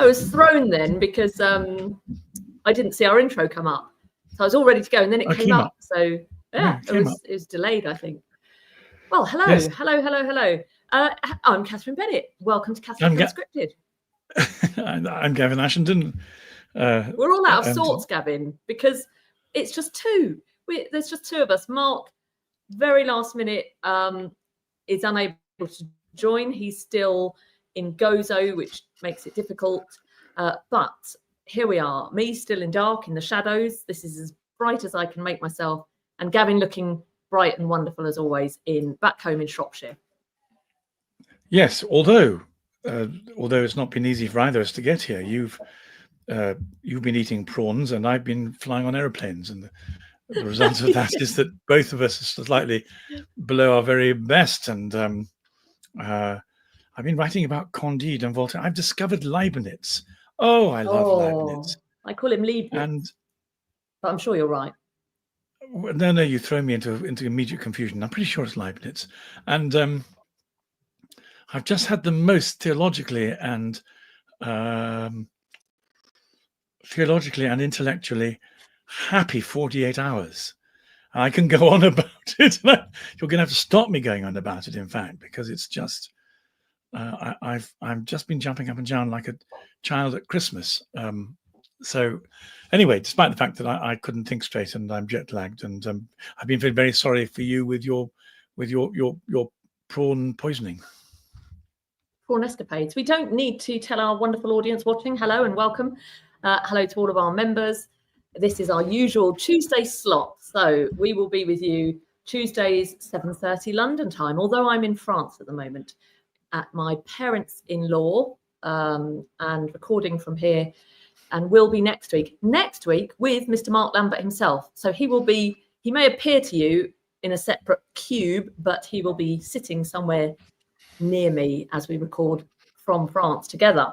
I was thrown then because I didn't see our intro come up. So I was all ready to go, and then it came up. So yeah, it was delayed, I think. Well, hello, yes. hello. I'm Catherine Bennett. Welcome to Catholic Unscripted. I'm Gavin Ashenden. We're all out of sorts, Gavin, because it's just two. There's just two of us. Mark, very last minute, is unable to join. He's still in Gozo, which makes it difficult. But here we are, me still in dark, in the shadows. This is as bright as I can make myself. And Gavin looking bright and wonderful as always back home in Shropshire. Yes, although it's not been easy for either of us to get here. You've been eating prawns and I've been flying on aeroplanes, and the result of that is that both of us are slightly below our very best. And I've been writing about Candide and Voltaire. I've discovered Leibniz. Oh, I love Leibniz. I call him Leibniz, but I'm sure you're right. No, you throw me into immediate confusion. I'm pretty sure it's Leibniz. And I've just had the most theologically and intellectually happy 48 hours. I can go on about it. You're going to have to stop me going on about it, in fact, because it's just I've just been jumping up and down like a child at Christmas. So anyway, despite the fact that I couldn't think straight and I'm jet lagged, and I've been very sorry for you with your prawn poisoning. Prawn escapades. We don't need to tell our wonderful audience watching hello and welcome. Hello to all of our members. This is our usual Tuesday slot. So we will be with you Tuesdays, 7:30 London time, although I'm in France at the moment at my parents-in-law and recording from here, and will be next week with Mr. Mark Lambert himself. So he may appear to you in a separate cube, but he will be sitting somewhere near me as we record from France together.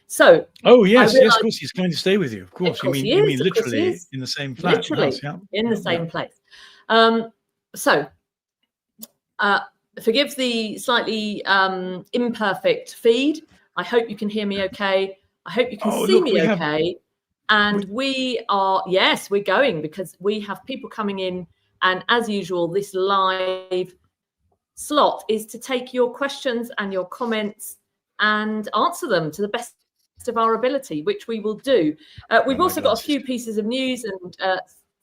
So yes, of course he's going to stay with you. Of course, you mean literally in the same flat. Literally in the same place. Forgive the slightly imperfect feed. I hope you can hear me okay. I hope you can see me okay. And we're going because we have people coming in. And as usual, this live slot is to take your questions and your comments and answer them to the best of our ability, which we will do. We've also got a few pieces of news and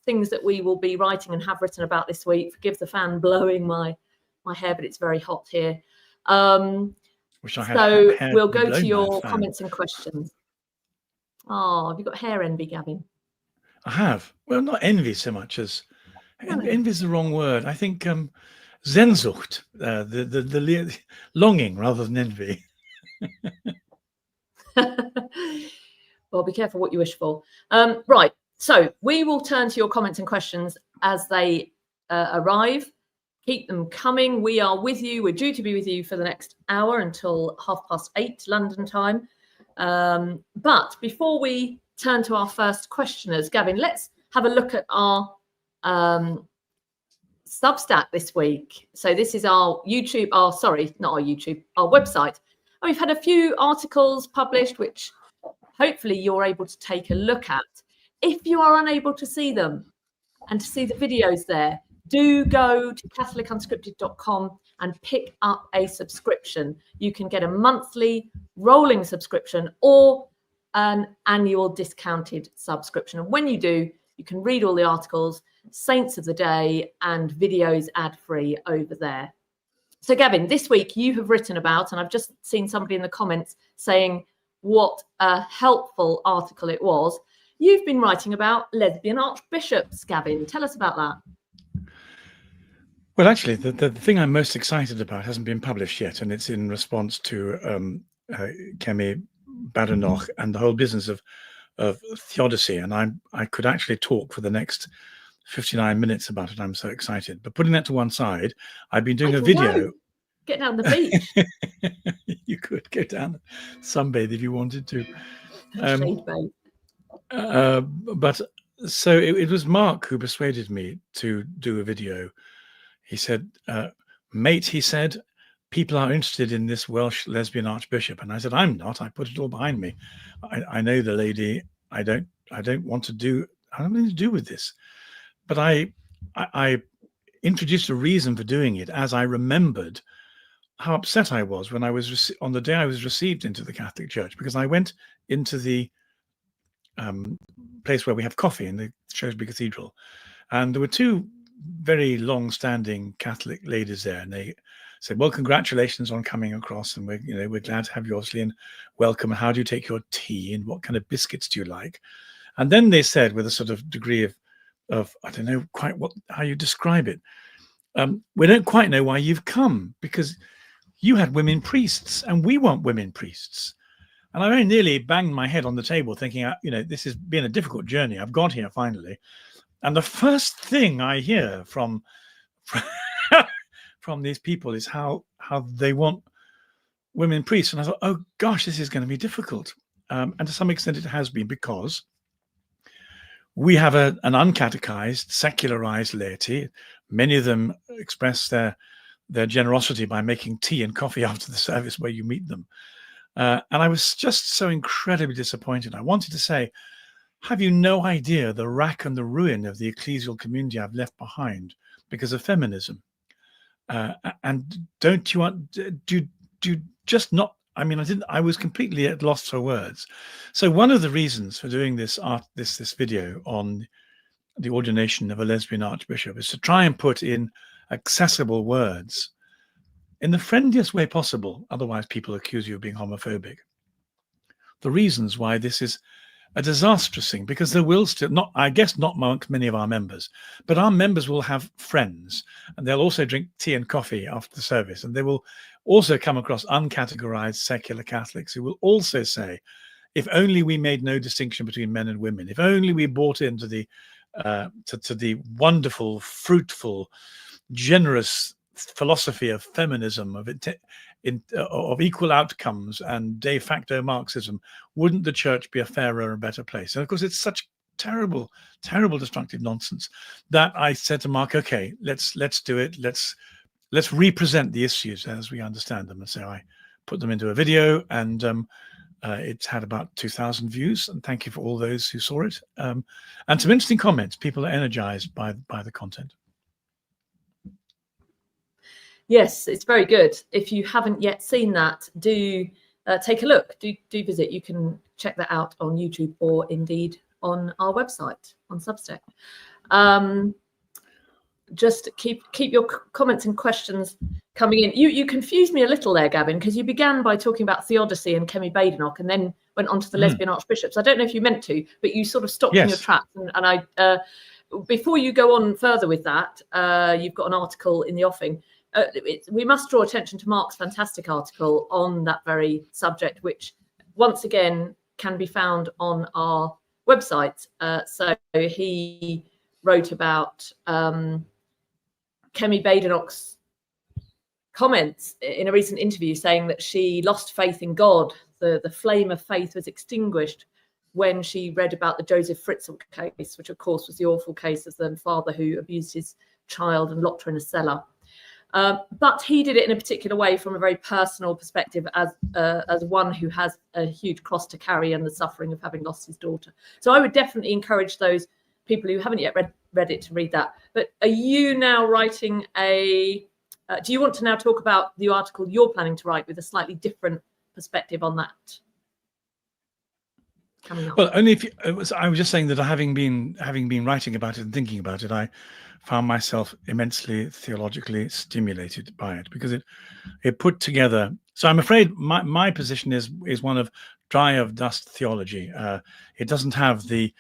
things that we will be writing and have written about this week. Forgive the fan blowing my hair, but it's very hot here. We'll go to your comments and questions. Oh, have you got hair envy, Gavin? I have. Well, not envy so much as envy is the wrong word. I think Sehnsucht, the longing rather than envy. Well, be careful what you wish for. Right. So we will turn to your comments and questions as they arrive. Keep them coming. We are with you. We're due to be with you for the next hour until 8:30 London time. But before we turn to our first questioners, Gavin, let's have a look at our Substack this week. So this is our YouTube, our website. And we've had a few articles published, which hopefully you're able to take a look at. If you are unable to see them and to see the videos there, do go to catholicunscripted.com and pick up a subscription. You can get a monthly rolling subscription or an annual discounted subscription. And when you do, you can read all the articles, saints of the day, and videos ad-free over there. So, Gavin, this week you have written about, and I've just seen somebody in the comments saying what a helpful article it was. You've been writing about lesbian archbishops, Gavin. Tell us about that. Well, actually, the thing I'm most excited about hasn't been published yet, and it's in response to Kemi Badenoch and the whole business of theodicy. And I could actually talk for the next 59 minutes about it. I'm so excited. But putting that to one side, I've been doing a video. Get down the beach. You could go down, sunbathe if you wanted to. But so it was Mark who persuaded me to do a video. He said, mate, he said, people are interested in this Welsh lesbian archbishop. And I said, I'm not. I put it all behind me. I know the lady. I don't want to do. I don't have anything to do with this. But I introduced a reason for doing it as I remembered how upset I was when I was on the day I was received into the Catholic Church, because I went into the place where we have coffee in the Shrewsbury Cathedral, and there were two very long-standing Catholic ladies there, and they said, "Well, congratulations on coming across, and we're glad to have you, obviously, and welcome. And how do you take your tea, and what kind of biscuits do you like?" And then they said, with a sort of degree of I don't know quite how you describe it. We don't quite know why you've come, because you had women priests, and we want women priests. And I very nearly banged my head on the table, thinking, this has been a difficult journey. I've got here finally. And the first thing I hear from these people is how they want women priests. And I thought, oh gosh, this is going to be difficult. And to some extent it has been, because we have an uncatechized, secularized laity. Many of them express their generosity by making tea and coffee after the service where you meet them. And I was just so incredibly disappointed. I wanted to say, have you no idea the rack and the ruin of the ecclesial community I've left behind because of feminism? And don't you want, do just not, I was completely at loss for words. So one of the reasons for doing this video on the ordination of a lesbian archbishop is to try and put in accessible words in the friendliest way possible. Otherwise people accuse you of being homophobic. The reasons why this is a disastrous thing, because there will still not amongst many of our members, but our members will have friends, and they'll also drink tea and coffee after the service, and they will also come across uncategorized secular Catholics who will also say, if only we made no distinction between men and women, if only we bought into the to the wonderful, fruitful, generous philosophy of feminism, of equal outcomes and de facto Marxism, wouldn't the church be a fairer and better place? And of course, it's such terrible, terrible, destructive nonsense that I said to Mark, okay, let's do it. Let's represent the issues as we understand them. And so I put them into a video, and it's had about 2,000 views. And thank you for all those who saw it. And some interesting comments. People are energized by the content. Yes, it's very good. If you haven't yet seen that, do take a look. Do visit. You can check that out on YouTube, or indeed on our website on Substack. Just keep your comments and questions coming in. You confused me a little there, Gavin, because you began by talking about theodicy and Kemi Badenoch, and then went on to the lesbian archbishops. I don't know if you meant to, but you sort of stopped in your tracks. And I, before you go on further with that, you've got an article in the offing. We must draw attention to Mark's fantastic article on that very subject, which once again can be found on our website. So he wrote about Kemi Badenoch's comments in a recent interview, saying that she lost faith in God. The flame of faith was extinguished when she read about the Joseph Fritzell case, which of course was the awful case of the father who abused his child and locked her in a cellar. But he did it in a particular way, from a very personal perspective, as one who has a huge cross to carry and the suffering of having lost his daughter. So I would definitely encourage those people who haven't yet read it to read that. But are you now writing do you want to now talk about the article you're planning to write with a slightly different perspective on that coming up? Well, only if I was just saying that having been writing about it and thinking about it, I found myself immensely theologically stimulated by it, because it put together. So I'm afraid my position is one of dry of dust theology. It doesn't have the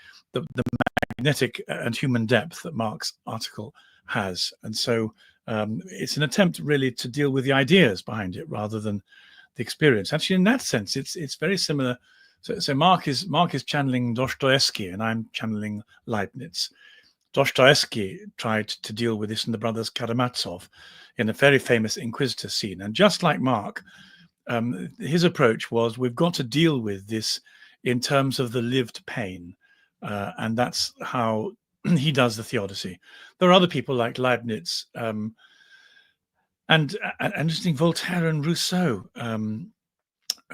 magnetic and human depth that Mark's article has, and so it's an attempt really to deal with the ideas behind it rather than the experience. Actually, in that sense, it's very similar. So Mark is channeling Dostoevsky, and I'm channeling Leibniz. Dostoevsky tried to deal with this in the Brothers Karamazov in a very famous Inquisitor scene. And just like Mark, his approach was, we've got to deal with this in terms of the lived pain. And that's how he does the theodicy. There are other people like Leibniz. And interesting, Voltaire and Rousseau,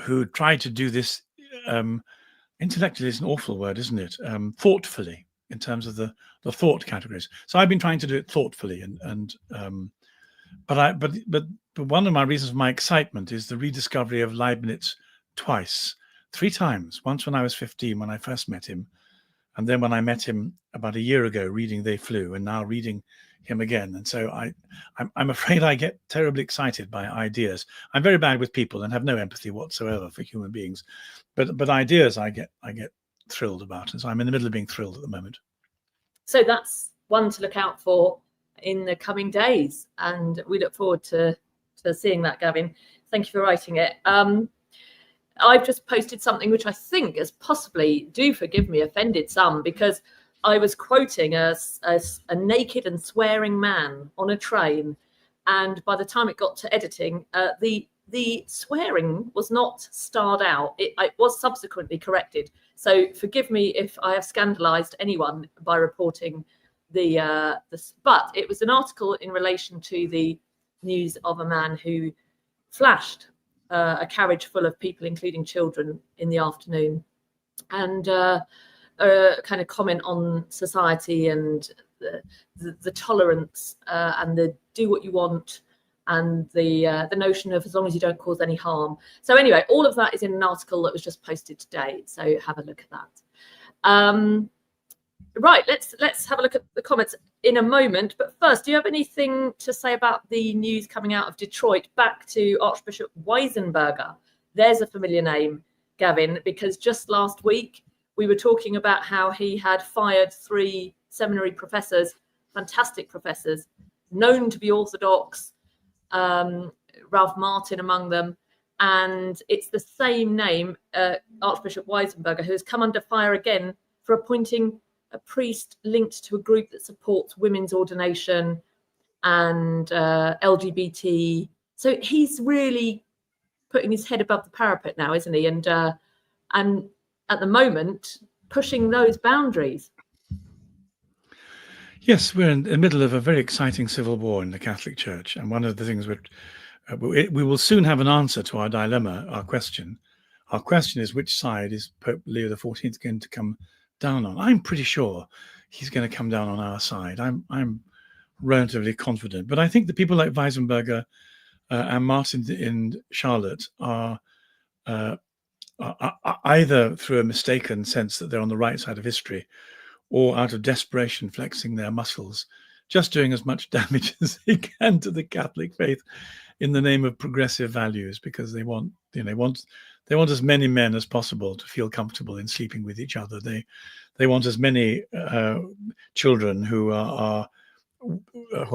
who tried to do this intellectually is an awful word, isn't it? Thoughtfully, in terms of the thought categories. So I've been trying to do it thoughtfully, but one of my reasons for my excitement is the rediscovery of Leibniz twice, 3 times. Once when I was 15, when I first met him, and then when I met him about a year ago reading They Flew, and now reading him again. And so I'm afraid I get terribly excited by ideas. I'm very bad with people and have no empathy whatsoever for human beings, but ideas I get thrilled about, and so I'm in the middle of being thrilled at the moment. So that's one to look out for in the coming days, and we look forward to seeing that, Gavin. Thank you for writing it. I've just posted something which I think has possibly, do forgive me, offended some, because I was quoting a naked and swearing man on a train, and by the time it got to editing, the swearing was not starred out. It was subsequently corrected. So forgive me if I have scandalised anyone by reporting this, but it was an article in relation to the news of a man who flashed a carriage full of people, including children, in the afternoon, and kind of comment on society and the tolerance and the do what you want, and the notion of as long as you don't cause any harm. So anyway, all of that is in an article that was just posted today. So have a look at that. Right, let's have a look at the comments in a moment. But first, do you have anything to say about the news coming out of Detroit? Back to Archbishop Weisenberger. There's a familiar name, Gavin, because just last week we were talking about how he had fired 3 seminary professors, fantastic professors, known to be Orthodox, Ralph Martin among them. And it's the same name, Archbishop Weisenberger, who has come under fire again for appointing a priest linked to a group that supports women's ordination and LGBT. So he's really putting his head above the parapet now, isn't he? And at the moment, pushing those boundaries. Yes, we're in the middle of a very exciting civil war in the Catholic Church. And one of the things we will soon have an answer to our dilemma, our question. Our question is, which side is Pope Leo XIV going to come down on? I'm pretty sure he's going to come down on our side. I'm relatively confident. But I think the people like Weisenberger and Martin and Charlotte are either through a mistaken sense that they're on the right side of history, or out of desperation flexing their muscles, just doing as much damage as they can to the Catholic faith in the name of progressive values, because they want as many men as possible to feel comfortable in sleeping with each other. They want as many children who are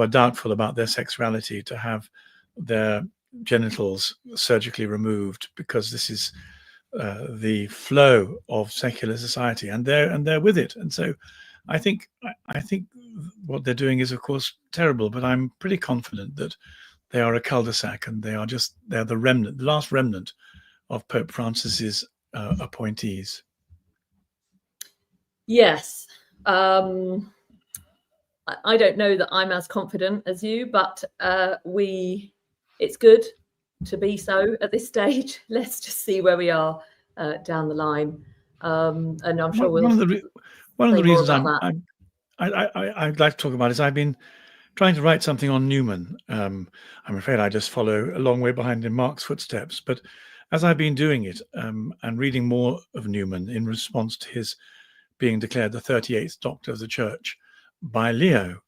doubtful about their sexuality to have their genitals surgically removed, because this is the flow of secular society, and they're with it. And so I think what they're doing is, of course, terrible, but I'm pretty confident that they are a cul-de-sac, and they're the last remnant of Pope Francis's appointees. Yes. I don't know that I'm as confident as you, but it's good to be so at this stage. Let's just see where we are down the line. And I'm sure one of the reasons I'd like to talk about is I've been trying to write something on Newman. I'm afraid I just follow a long way behind in Mark's footsteps. But as I've been doing it and reading more of Newman in response to his being declared the 38th Doctor of the Church by Leo,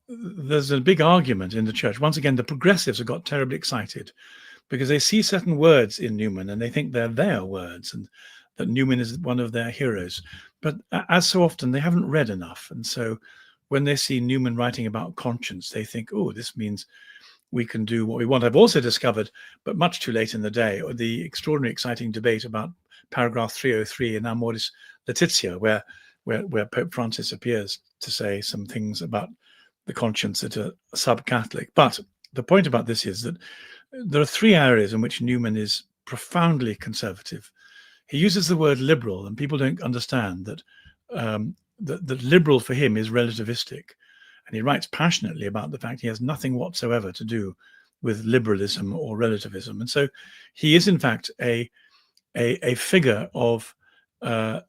there's a big argument in the church. Once again, the progressives have got terribly excited because they see certain words in Newman and they think they're their words, and that Newman is one of their heroes. But as so often, they haven't read enough. And so when they see Newman writing about conscience, they think, oh, this means we can do what we want. I've also discovered, but much too late in the day, the extraordinary exciting debate about paragraph 303 in Amoris Laetitia, where Pope Francis appears to say some things about the conscience that are sub-Catholic. But the point about this is that there are 3 areas in which Newman is profoundly conservative. He uses the word liberal, and people don't understand that that liberal for him is relativistic. and he writes passionately about the fact he has nothing whatsoever to do with liberalism or relativism. And so he is, in fact, a figure of the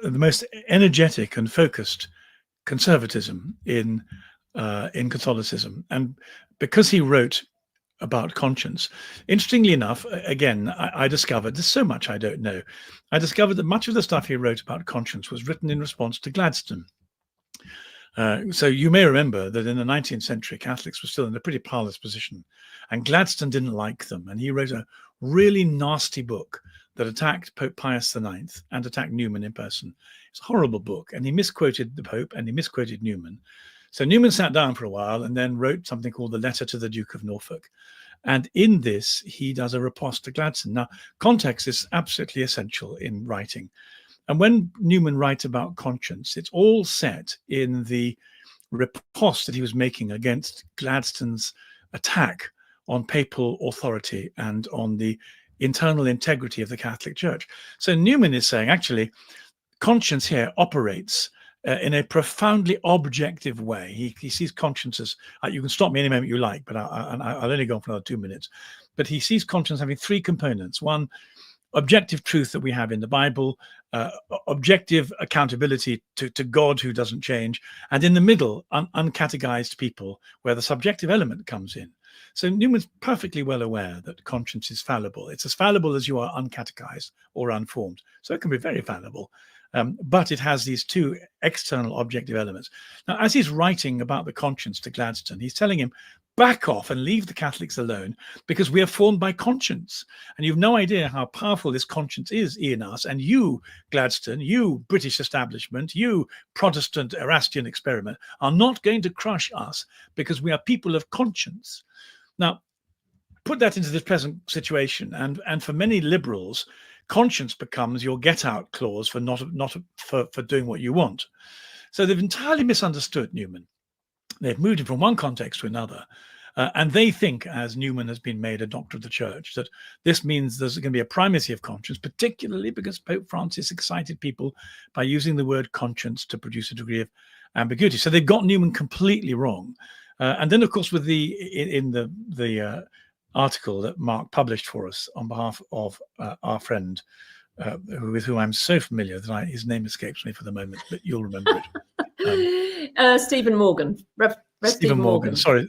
most energetic and focused conservatism in Catholicism. And because he wrote about conscience, interestingly enough, again, I discovered there's so much I don't know. I discovered that much of the stuff he wrote about conscience was written in response to Gladstone. So you may remember that in the 19th century, Catholics were still in a pretty powerless position, and Gladstone didn't like them, and he wrote a really nasty book that attacked Pope Pius IX and attacked Newman in person. It's a horrible book, and he misquoted the Pope and he misquoted Newman. So Newman sat down for a while and then wrote something called the Letter to the Duke of Norfolk. And in this, he does a riposte to Gladstone. Now, context is absolutely essential in writing. And when Newman writes about conscience, it's all set in the riposte that he was making against Gladstone's attack on papal authority and on the internal integrity of the Catholic Church. So Newman is saying, actually, conscience here operates in a profoundly objective way. He sees conscience as, you can stop me any moment you like, but I'll only go on for another 2 minutes. But he sees conscience having three components. One, objective truth that we have in the Bible, objective accountability to God who doesn't change, and in the middle, uncatechized people, where the subjective element comes in. So Newman's perfectly well aware that conscience is fallible. It's as fallible as you are uncatechized or unformed. So it can be very fallible. But it has these two external objective elements. Now, as he's writing about the conscience to Gladstone, he's telling him, back off and leave the Catholics alone, because we are formed by conscience. And you've no idea how powerful this conscience is in us. And you, Gladstone, you British establishment, you Protestant Erastian experiment, are not going to crush us because we are people of conscience. Now, put that into this present situation. And for many liberals, conscience becomes your get-out clause for for doing what you want. So they've entirely misunderstood Newman. They've moved him from one context to another. And they think, as Newman has been made a doctor of the church, that this means there's going to be a primacy of conscience, particularly because Pope Francis excited people by using the word conscience to produce a degree of ambiguity. So they've got Newman completely wrong. And then, of course, with the article that Mark published for us on behalf of our friend, with whom I'm so familiar that his name escapes me for the moment, but you'll remember it. Stephen Morgan. Stephen Morgan. Sorry,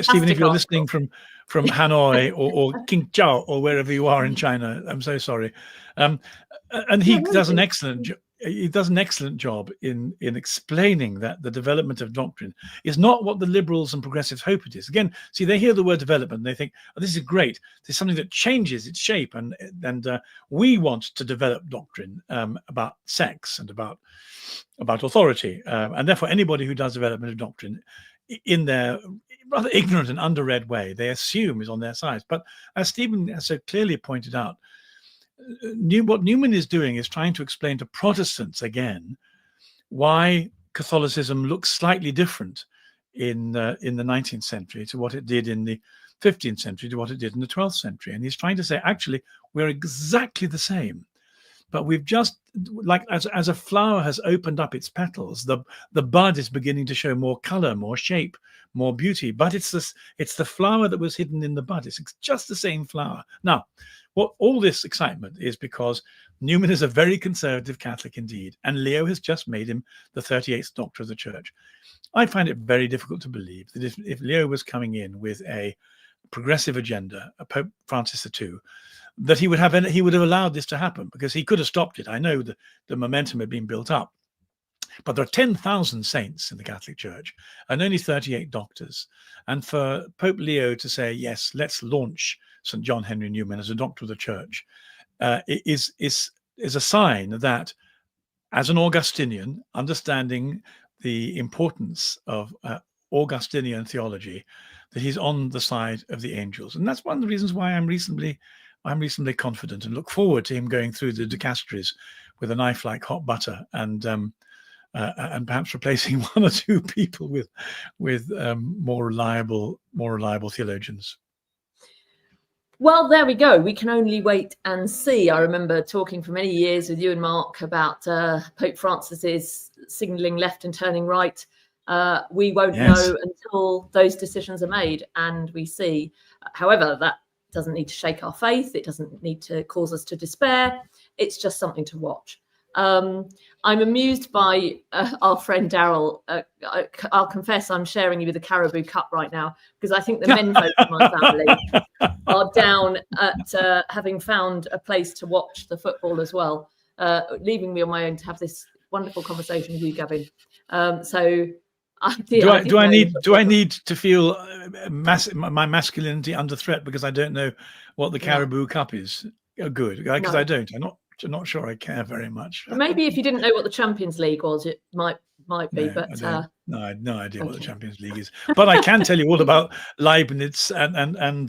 Stephen, if you're listening from Hanoi or Qingdao or wherever you are in China, I'm so sorry. And he does an excellent job in explaining that the development of doctrine is not what the liberals and progressives hope it is. Again, see, they hear the word development and they think, oh, this is great. This is something that changes its shape, and we want to develop doctrine about sex and about authority, and therefore anybody who does development of doctrine in their rather ignorant and underread way, they assume is on their side. But as Stephen has so clearly pointed out, what Newman is doing is trying to explain to Protestants again why Catholicism looks slightly different in the 19th century to what it did in the 15th century to what it did in the 12th century. And he's trying to say, actually, we're exactly the same. But we've just, like as a flower has opened up its petals, the bud is beginning to show more color, more shape, more beauty. But it's the flower that was hidden in the bud. It's just the same flower. Now, what all this excitement is because Newman is a very conservative Catholic indeed, and Leo has just made him the 38th Doctor of the Church. I find it very difficult to believe that if Leo was coming in with a progressive agenda, a Pope Francis II, that he would have allowed this to happen, because he could have stopped it. I know that the momentum had been built up, but there are 10,000 saints in the Catholic Church and only 38 doctors. And for Pope Leo to say, yes, let's launch St. John Henry Newman as a doctor of the Church is a sign that, as an Augustinian, understanding the importance of Augustinian theology, that he's on the side of the angels. And that's one of the reasons why I'm reasonably confident and look forward to him going through the dicasteries with a knife like hot butter, and perhaps replacing one or two people with more reliable theologians. Well, there we go. We can only wait and see. I remember talking for many years with you and Mark about Pope Francis's signalling left and turning right. We won't know until those decisions are made and we see. However, that doesn't need to shake our faith. It doesn't need to cause us to despair. It's just something to watch. I'm amused by our friend Daryl. I'll confess I'm sharing you with the Caribou Cup right now because I think the men folk of my family are down at having found a place to watch the football as well, leaving me on my own to have this wonderful conversation with you, Gavin. So do I need to feel my masculinity under threat because I don't know what the Caribou Cup is? Oh, good, because I don't. I'm not sure I care very much. Maybe if you didn't know what the Champions League was, it might be. But no, I had no idea what the Champions League is. But I can tell you all about Leibniz and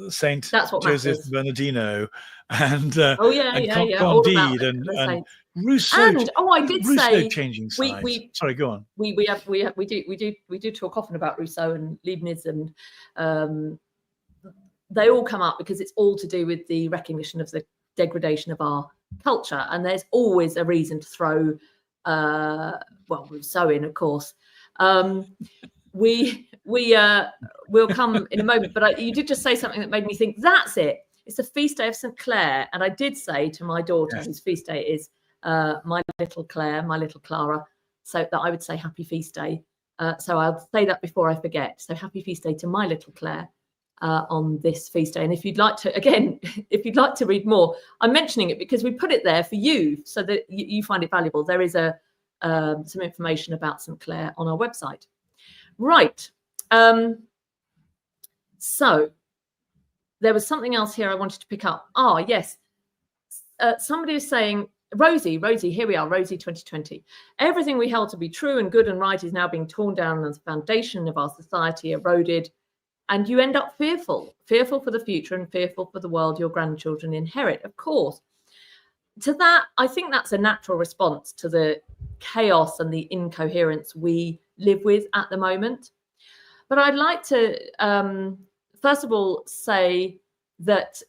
Saint Joseph Bernardino and Candide and Rousseau. And I did say changing sides. Sorry, go on. We do talk often about Rousseau and Leibniz and. They all come up because it's all to do with the recognition of the degradation of our culture. And there's always a reason to throw, Rousseau in, of course. We'll come in a moment, but you did just say something that made me think, that's it. It's the feast day of St. Clare. And I did say to my daughter, whose feast day is my little Claire, my little Clara, so that I would say happy feast day. So I'll say that before I forget. So happy feast day to my little Claire. On this feast day. And if you'd like to read more, I'm mentioning it because we put it there for you so that you find it valuable. There is some information about St. Clare on our website. Right. So there was something else here I wanted to pick up. Yes. Somebody was saying, Rosie, here we are, Rosie 2020. Everything we held to be true and good and right is now being torn down and the foundation of our society eroded. And you end up fearful for the future and fearful for the world your grandchildren inherit, of course. To that, I think that's a natural response to the chaos and the incoherence we live with at the moment. But I'd like to, first of all, say that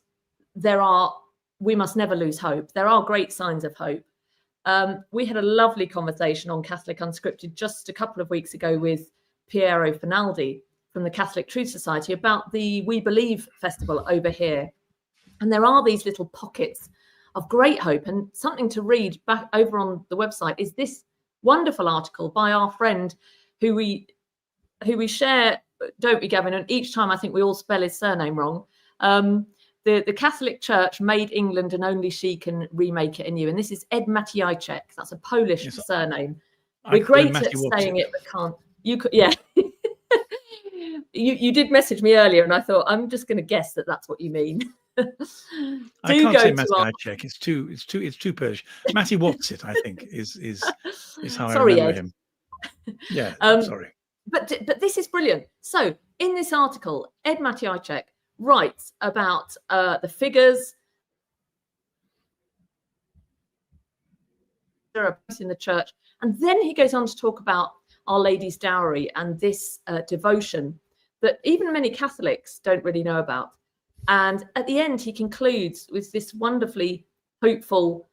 we must never lose hope. There are great signs of hope. We had a lovely conversation on Catholic Unscripted just a couple of weeks ago with Piero Finaldi from the Catholic Truth Society about the We Believe festival over here. And there are these little pockets of great hope, and something to read back over on the website is this wonderful article by our friend who we share, don't we, Gavin? And each time I think we all spell his surname wrong. The Catholic Church made England and only she can remake it anew. And this is Ed Maciejczak. That's a Polish surname. We're great at saying it, but can't. You could, yeah. You did message me earlier, and I thought I'm just going to guess that that's what you mean. I can't say Maciejczak. It's too Polish. Matty Watsit, I think, is how I remember him. Yeah, sorry. But this is brilliant. So in this article, Ed Maciejczak writes about the figures that are in the church, and then he goes on to talk about Our Lady's dowry and this devotion that even many Catholics don't really know about. And at the end, he concludes with this wonderfully hopeful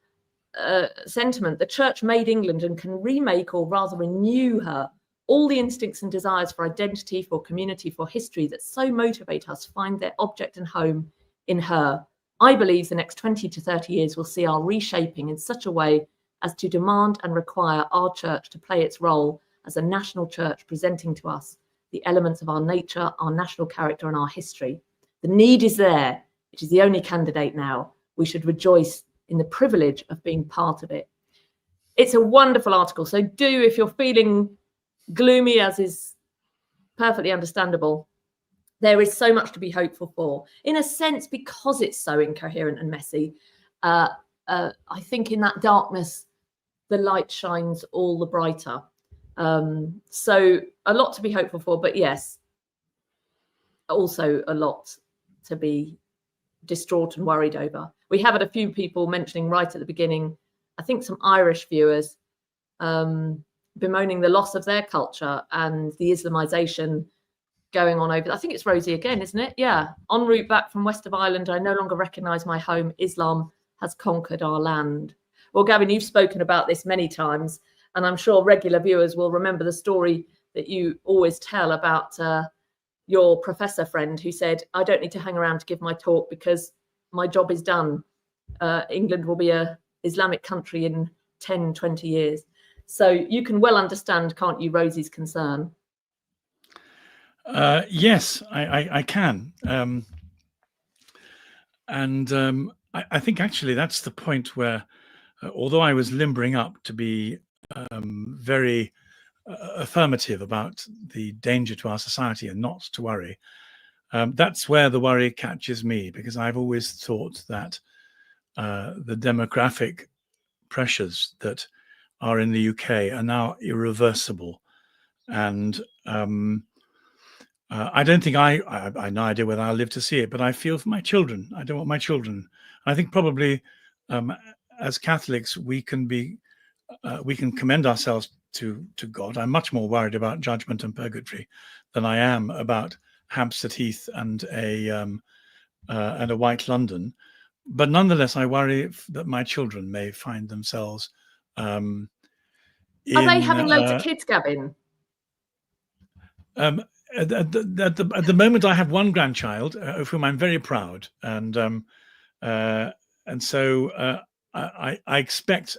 sentiment. The church made England and can remake, or rather renew her. All the instincts and desires for identity, for community, for history that so motivate us find their object and home in her. I believe the next 20 to 30 years will see our reshaping in such a way as to demand and require our church to play its role as a national church, presenting to us the elements of our nature, our national character, and our history. The need is there. It is the only candidate now. We should rejoice in the privilege of being part of it. It's a wonderful article. So do, if you're feeling gloomy, as is perfectly understandable, there is so much to be hopeful for. In a sense, because it's so incoherent and messy, I think in that darkness, the light shines all the brighter. So a lot to be hopeful for, but yes, also a lot to be distraught and worried over. We have had a few people mentioning right at the beginning, I think some Irish viewers, bemoaning the loss of their culture and the Islamization going on over, I think it's Rosie again, isn't it? Yeah. En route back from west of Ireland, I no longer recognise my home. Islam has conquered our land. Well, Gavin, you've spoken about this many times, and I'm sure regular viewers will remember the story that you always tell about your professor friend who said, I don't need to hang around to give my talk because my job is done. England will be a Islamic country in 10, 20 years. So you can well understand, can't you, Rosie's concern? Yes, I can. I think actually that's the point where, although I was limbering up to be very affirmative about the danger to our society and not to worry, that's where the worry catches me, because I've always thought that the demographic pressures that are in the UK are now irreversible. And I don't think I have no idea whether I'll live to see it, but I feel for my children. I don't want my children. I think probably as Catholics, we can commend ourselves to God. I'm much more worried about judgment and purgatory than I am about Hampstead Heath and a white London. But nonetheless, I worry that my children may find themselves. Are they having loads of kids, Gavin? At the moment, I have one grandchild of whom I'm very proud, and so I expect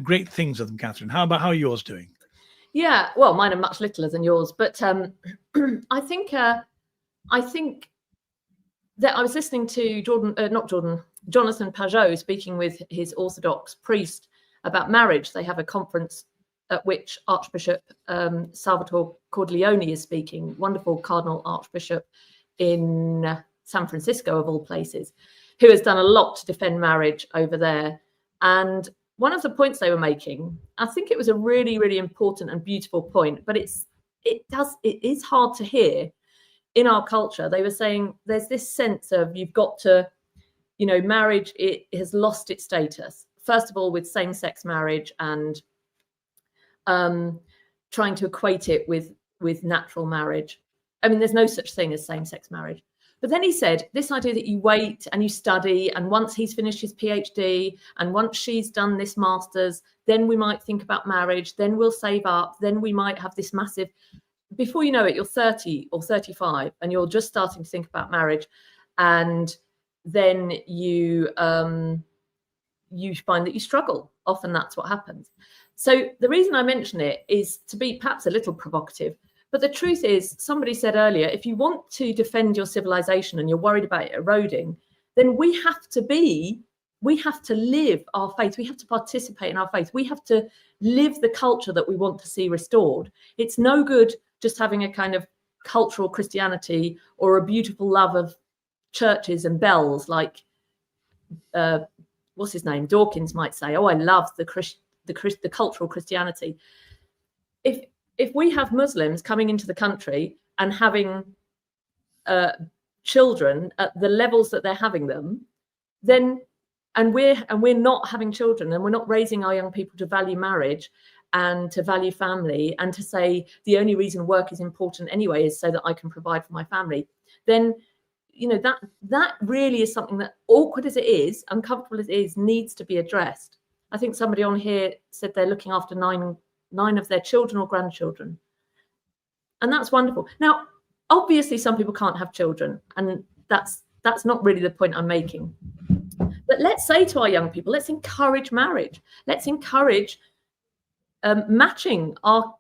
great things of them, Catherine. How are yours doing? Yeah, well, mine are much littler than yours, but I think that I was listening to Jonathan Pajot speaking with his Orthodox priest about marriage. They have a conference at which Archbishop Salvatore Cordileone is speaking, wonderful Cardinal Archbishop in San Francisco, of all places, who has done a lot to defend marriage over there. And one of the points they were making, I think it was a really, really important and beautiful point, but it is hard to hear in our culture. They were saying there's this sense of you've got to, marriage, it has lost its status. First of all, with same-sex marriage and trying to equate it with natural marriage. I mean, there's no such thing as same-sex marriage. But then he said this idea that you wait and you study, and once he's finished his PhD and once she's done this master's, then we might think about marriage, then we'll save up, then we might have this massive, before you know it, you're 30 or 35 and you're just starting to think about marriage, and then you find that you struggle. Often that's what happens. So the reason I mention it is to be perhaps a little provocative, but the truth is, somebody said earlier, if you want to defend your civilization and you're worried about it eroding, then we have to live our faith. We have to participate in our faith. We have to live the culture that we want to see restored. It's no good just having a kind of cultural Christianity or a beautiful love of churches and bells, like what's his name, Dawkins might say, oh, I love the cultural Christianity. If we have Muslims coming into the country and having children at the levels that they're having them, then and we're not having children, and we're not raising our young people to value marriage and to value family, and to say the only reason work is important anyway is so that I can provide for my family, then that really is something that, awkward as it is, uncomfortable as it is, needs to be addressed. I think somebody on here said they're looking after nine of their children or grandchildren. And that's wonderful. Now, obviously, some people can't have children, and that's not really the point I'm making. But let's say to our young people, let's encourage marriage. Let's encourage matching our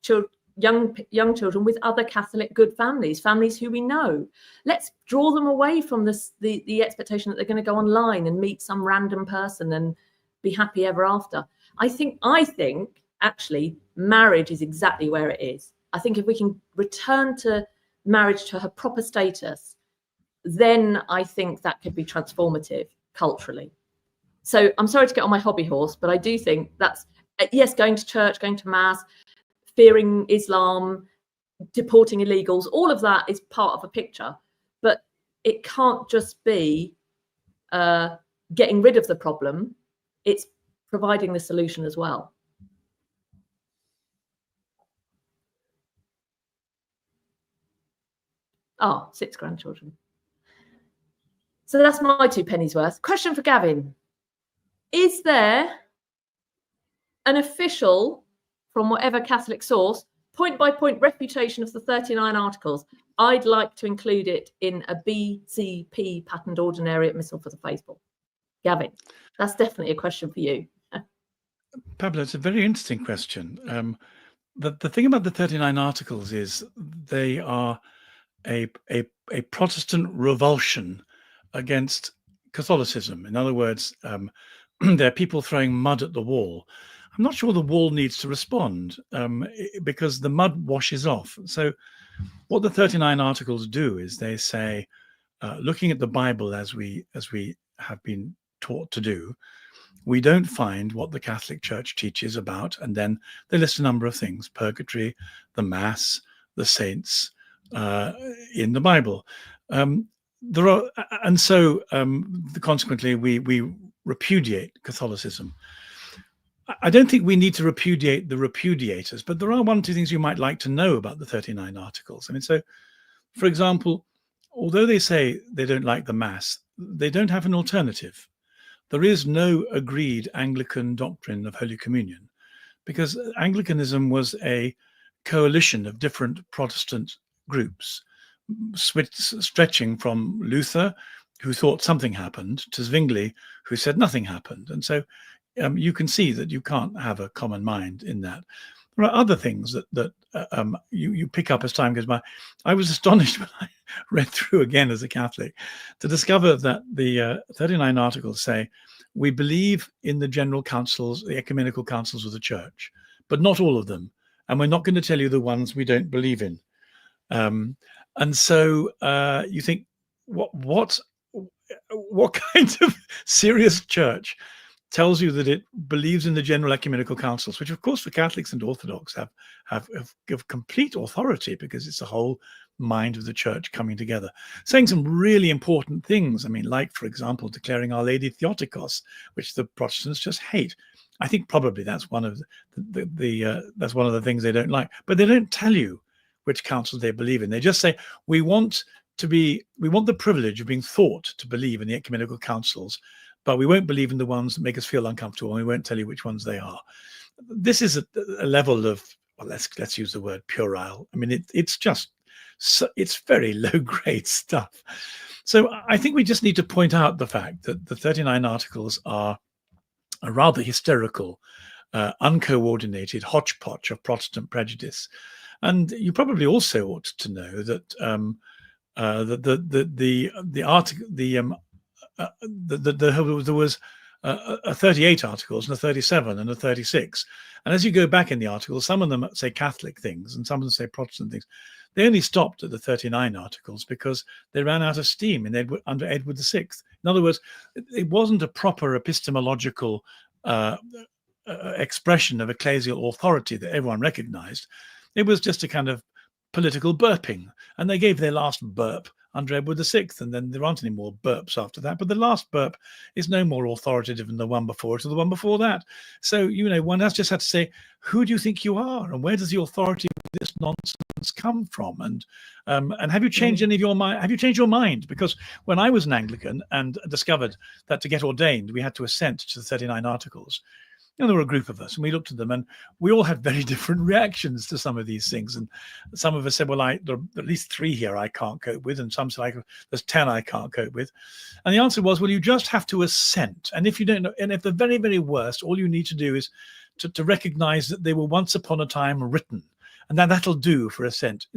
young children with other Catholic good families who we know. Let's draw them away from the expectation that they're going to go online and meet some random person and be happy ever after. I think actually marriage is exactly where it is. I think if we can return to marriage to her proper status, then I think that could be transformative culturally. So I'm sorry to get on my hobby horse, but I do think that's, yes, going to church, going to mass, fearing Islam, deporting illegals, all of that is part of a picture, but it can't just be getting rid of the problem. It's providing the solution as well. 6 grandchildren. So that's my 2 pennies worth. Question for Gavin. Is there an official, from whatever Catholic source, point-by-point refutation of the 39 articles? I'd like to include it in a BCP patterned ordinariate missal for the faithful. Gavin, that's definitely a question for you. Pablo, it's a very interesting question. The thing about the 39 articles is they are a Protestant revulsion against Catholicism. In other words, there are people throwing mud at the wall. I'm not sure the wall needs to respond because the mud washes off. So what the 39 articles do is they say, looking at the Bible as we have been taught to do, we don't find what the Catholic Church teaches about, and then they list a number of things: purgatory, the Mass, the saints in the Bible. Consequently, we repudiate Catholicism. I don't think we need to repudiate the repudiators, but there are 1 or 2 things you might like to know about the 39 articles. I mean, so, for example, although they say they don't like the Mass, they don't have an alternative. There is no agreed Anglican doctrine of Holy Communion, because Anglicanism was a coalition of different Protestant groups, stretching from Luther, who thought something happened, to Zwingli, who said nothing happened. And so you can see that you can't have a common mind in that. There are other things that you pick up as time goes by. I was astonished when I read through again as a Catholic to discover that the 39 articles say, we believe in the general councils, the ecumenical councils of the Church, but not all of them. And we're not going to tell you the ones we don't believe in. And so you think, what kind of serious church tells you that it believes in the general ecumenical councils, which of course for Catholics and Orthodox have complete authority, because it's the whole mind of the Church coming together, saying some really important things. I mean, like, for example, declaring Our Lady Theotokos, which the Protestants just hate. I think probably that's one of that's one of the things they don't like. But they don't tell you which councils they believe in. They just say, we want the privilege of being thought to believe in the ecumenical councils, but we won't believe in the ones that make us feel uncomfortable, and we won't tell you which ones they are. This is a level of, well, let's use the word puerile. I mean, it's very low grade stuff. So I think we just need to point out the fact that the 39 articles are a rather hysterical, uncoordinated hodgepodge of Protestant prejudice. And you probably also ought to know that there was a 38 articles and a 37 and a 36. And as you go back in the articles, some of them say Catholic things and some of them say Protestant things. They only stopped at the 39 articles because they ran out of steam under Edward VI. In other words, it wasn't a proper epistemological expression of ecclesial authority that everyone recognized. It was just a kind of political burping. And they gave their last burp under Edward VI, and then there aren't any more burps after that. But the last burp is no more authoritative than the one before it or the one before that. So, one has just had to say, who do you think you are? And where does the authority of this nonsense come from? And have you changed any of your mind? Have you changed your mind? Because when I was an Anglican and discovered that to get ordained, we had to assent to the 39 articles, there were a group of us and we looked at them and we all had very different reactions to some of these things. And some of us said, well, there are at least 3 here I can't cope with. And some said, there's 10 I can't cope with. And the answer was, well, you just have to assent. And if you don't know, and if the very, very worst, all you need to do is to recognize that they were once upon a time written. And that'll do for assent.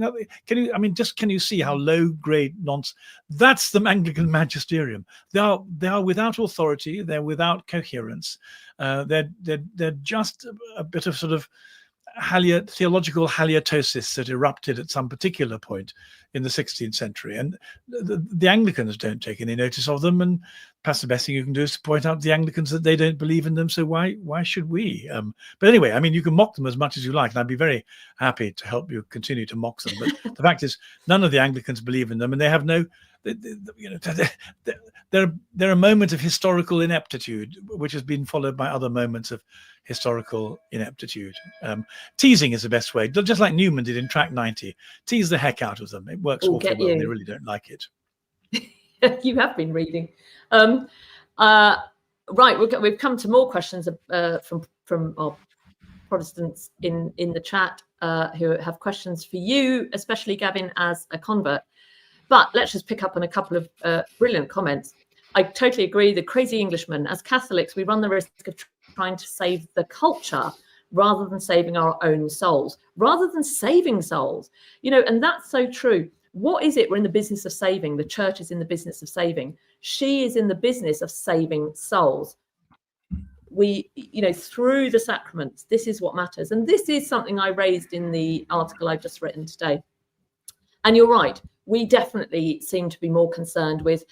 Can you see how low grade nonsense? That's the Anglican magisterium. They are without authority. They're without coherence. They're just a bit of sort of theological halitosis that erupted at some particular point in the 16th century. And the Anglicans don't take any notice of them, and perhaps the best thing you can do is to point out to the Anglicans that they don't believe in them. So why should we? But anyway, I mean, you can mock them as much as you like, and I'd be very happy to help you continue to mock them. But the fact is, none of the Anglicans believe in them, and they have no, they're a moment of historical ineptitude, which has been followed by other moments of historical ineptitude. Teasing is the best way, just like Newman did in track 90. Tease the heck out of them. It works awfully well. They really don't like it. You have been reading. Right, we've come to more questions from our Protestants in the chat who have questions for you, especially Gavin as a convert. But let's just pick up on a couple of brilliant comments. I totally agree. The crazy Englishman. As Catholics, we run the risk of trying to save the culture rather than saving our own souls, rather than saving souls. And that's so true. What is it we're in the business of saving? The church is in the business of saving. She is in the business of saving souls. We, through the sacraments, this is what matters. And this is something I raised in the article I've just written today. And you're right. We definitely seem to be more concerned with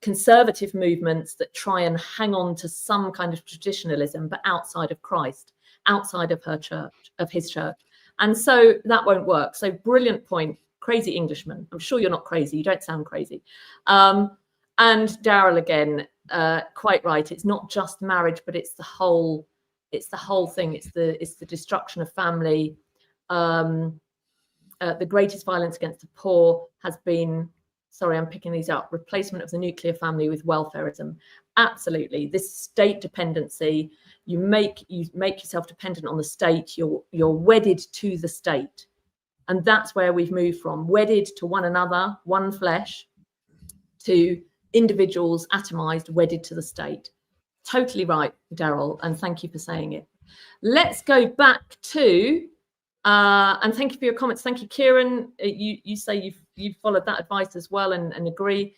conservative movements that try and hang on to some kind of traditionalism, but outside of Christ, outside of her church, of his church. And so that won't work. So brilliant point. Crazy Englishman. I'm sure you're not crazy. You don't sound crazy. And Daryl again, quite right. It's not just marriage, but it's the whole thing. It's the destruction of family. The greatest violence against the poor has been, sorry, I'm picking these up, replacement of the nuclear family with welfarism. Absolutely. This state dependency, you make yourself dependent on the state. You're wedded to the state. And that's where we've moved from wedded to one another, one flesh, to individuals atomized, wedded to the state. Totally right, Daryl, and thank you for saying it. Let's go back to, and thank you for your comments. Thank you, Kieran. You say you've followed that advice as well and agree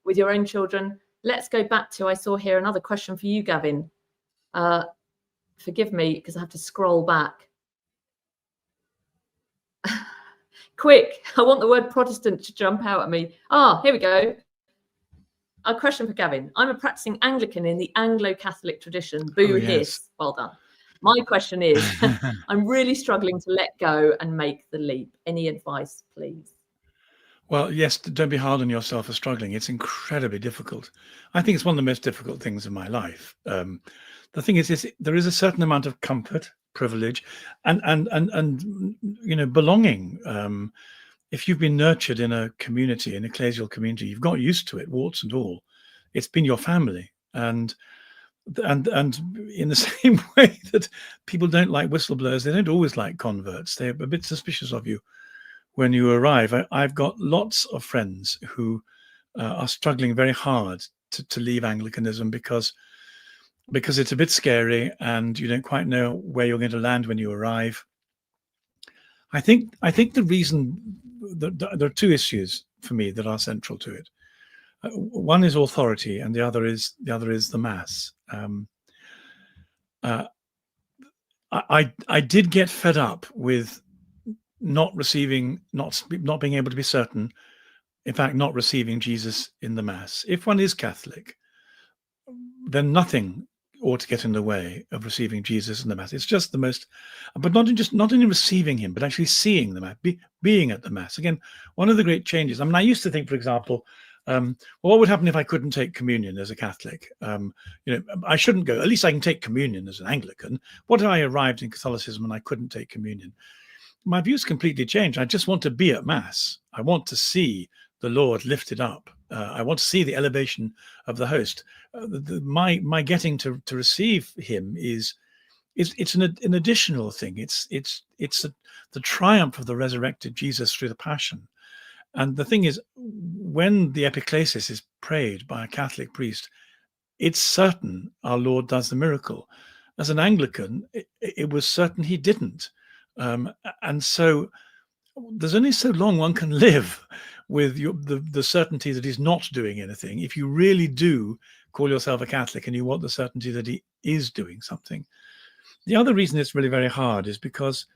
with your own children. Let's go back to, I saw here another question for you, Gavin. Forgive me, because I have to scroll back. Quick, I want the word Protestant to jump out at me. Here we go. A question for Gavin. I'm a practicing Anglican in the Anglo-Catholic tradition. Boo hiss. Well done. My question is, I'm really struggling to let go and make the leap. Any advice, please? Well, yes, don't be hard on yourself for struggling. It's incredibly difficult. I think it's one of the most difficult things in my life. The thing is there is a certain amount of comfort, privilege, and belonging. If you've been nurtured in a community, an ecclesial community, you've got used to it, warts and all. It's been your family, and in the same way that people don't like whistleblowers, they don't always like converts. They're a bit suspicious of you when you arrive. I've got lots of friends who are struggling very hard to leave Anglicanism because it's a bit scary and you don't quite know where you're going to land when you arrive. I think the reason that there are two issues for me that are central to it. One is authority, and the other is the Mass. I did get fed up with not being able to be certain, in fact, not receiving Jesus in the Mass. If one is Catholic, then nothing ought to get in the way of receiving Jesus in the Mass. It's just the most, but not only receiving him, but actually seeing the Mass, being at the Mass. Again, one of the great changes. I mean, I used to think, for example, what would happen if I couldn't take communion as a Catholic? I shouldn't go. At least I can take communion as an Anglican. What if I arrived in Catholicism and I couldn't take communion? My views completely changed. I just want to be at Mass. I want to see the Lord lifted up. I want to see the elevation of the host. My getting to receive him it's an additional thing. It's the triumph of the resurrected Jesus through the Passion. And the thing is, when the epiclesis is prayed by a Catholic priest, it's certain our Lord does the miracle. As an Anglican, it was certain he didn't. And so there's only so long one can live with the certainty that he's not doing anything. If you really do call yourself a Catholic and you want the certainty that he is doing something. The other reason it's really very hard is because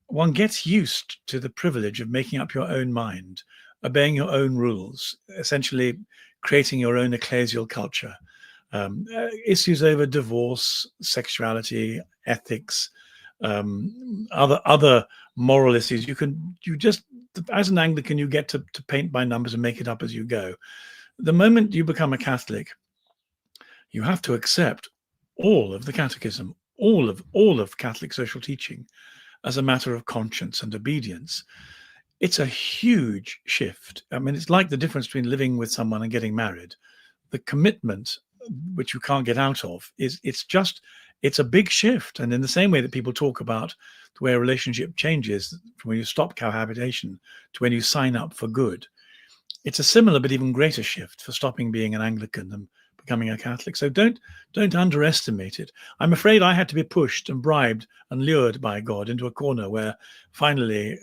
one gets used to the privilege of making up your own mind, obeying your own rules, essentially creating your own ecclesial culture. Issues over divorce, sexuality, ethics, other moral issues. You just, as an Anglican, you get to paint by numbers and make it up as you go. The moment you become a Catholic, you have to accept all of the catechism, all of Catholic social teaching as a matter of conscience and obedience. It's a huge shift. I mean, it's like the difference between living with someone and getting married. The commitment, which you can't get out of, it's a big shift. And in the same way that people talk about the way a relationship changes from when you stop cohabitation to when you sign up for good, it's a similar but even greater shift for stopping being an Anglican and becoming a Catholic. So don't underestimate it. I'm afraid I had to be pushed and bribed and lured by God into a corner where finally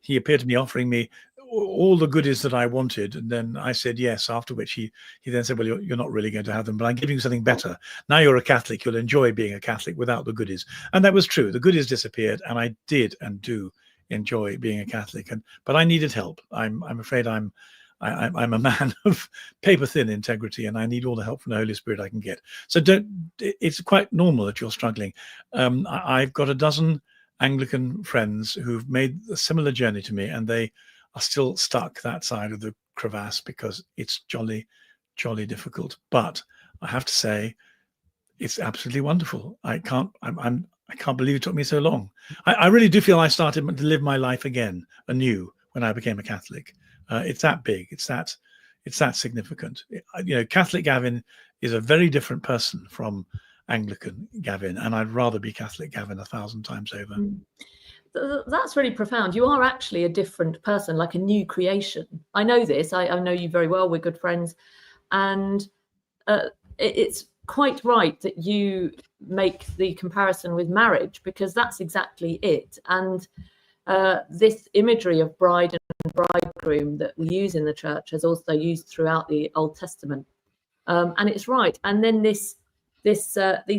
he appeared to be offering me all the goodies that I wanted, and then I said yes, after which he then said, well, you're not really going to have them, but I'm giving you something better. Now you're a Catholic, you'll enjoy being a Catholic without the goodies. And that was true. The goodies disappeared, and I did and do enjoy being a Catholic, but I needed help. I'm afraid I'm a man of paper thin integrity, and I need all the help from the Holy Spirit I can get. So it's quite normal that you're struggling. I've got a dozen Anglican friends who've made a similar journey to me, and they are still stuck that side of the crevasse because it's jolly difficult. But I have to say, it's absolutely wonderful. I can't believe it took me so long. I really do feel I started to live my life again anew when I became a Catholic. It's that big. It's that significant. Catholic Gavin is a very different person from Anglican Gavin, and I'd rather be Catholic Gavin 1,000 times over. That's really profound. You are actually a different person, like a new creation. I know this. I know you very well. We're good friends, and it's quite right that you make the comparison with marriage, because that's exactly it. And this imagery of bride and bridegroom that we use in the church is also used throughout the Old Testament, and it's right. And then these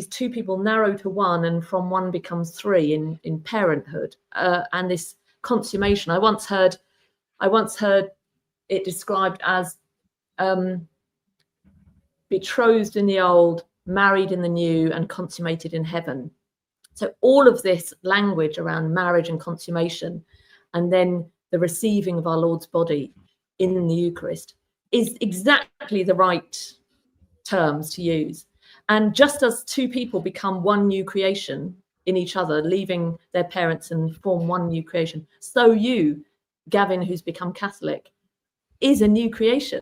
two people narrow to one, and from one becomes three in parenthood, and this consummation. I once heard it described as betrothed in the old, married in the new, and consummated in heaven. So all of this language around marriage and consummation, and then the receiving of our Lord's body in the Eucharist, is exactly the right terms to use. And just as two people become one new creation in each other, leaving their parents and form one new creation, so you, Gavin, who's become Catholic, is a new creation.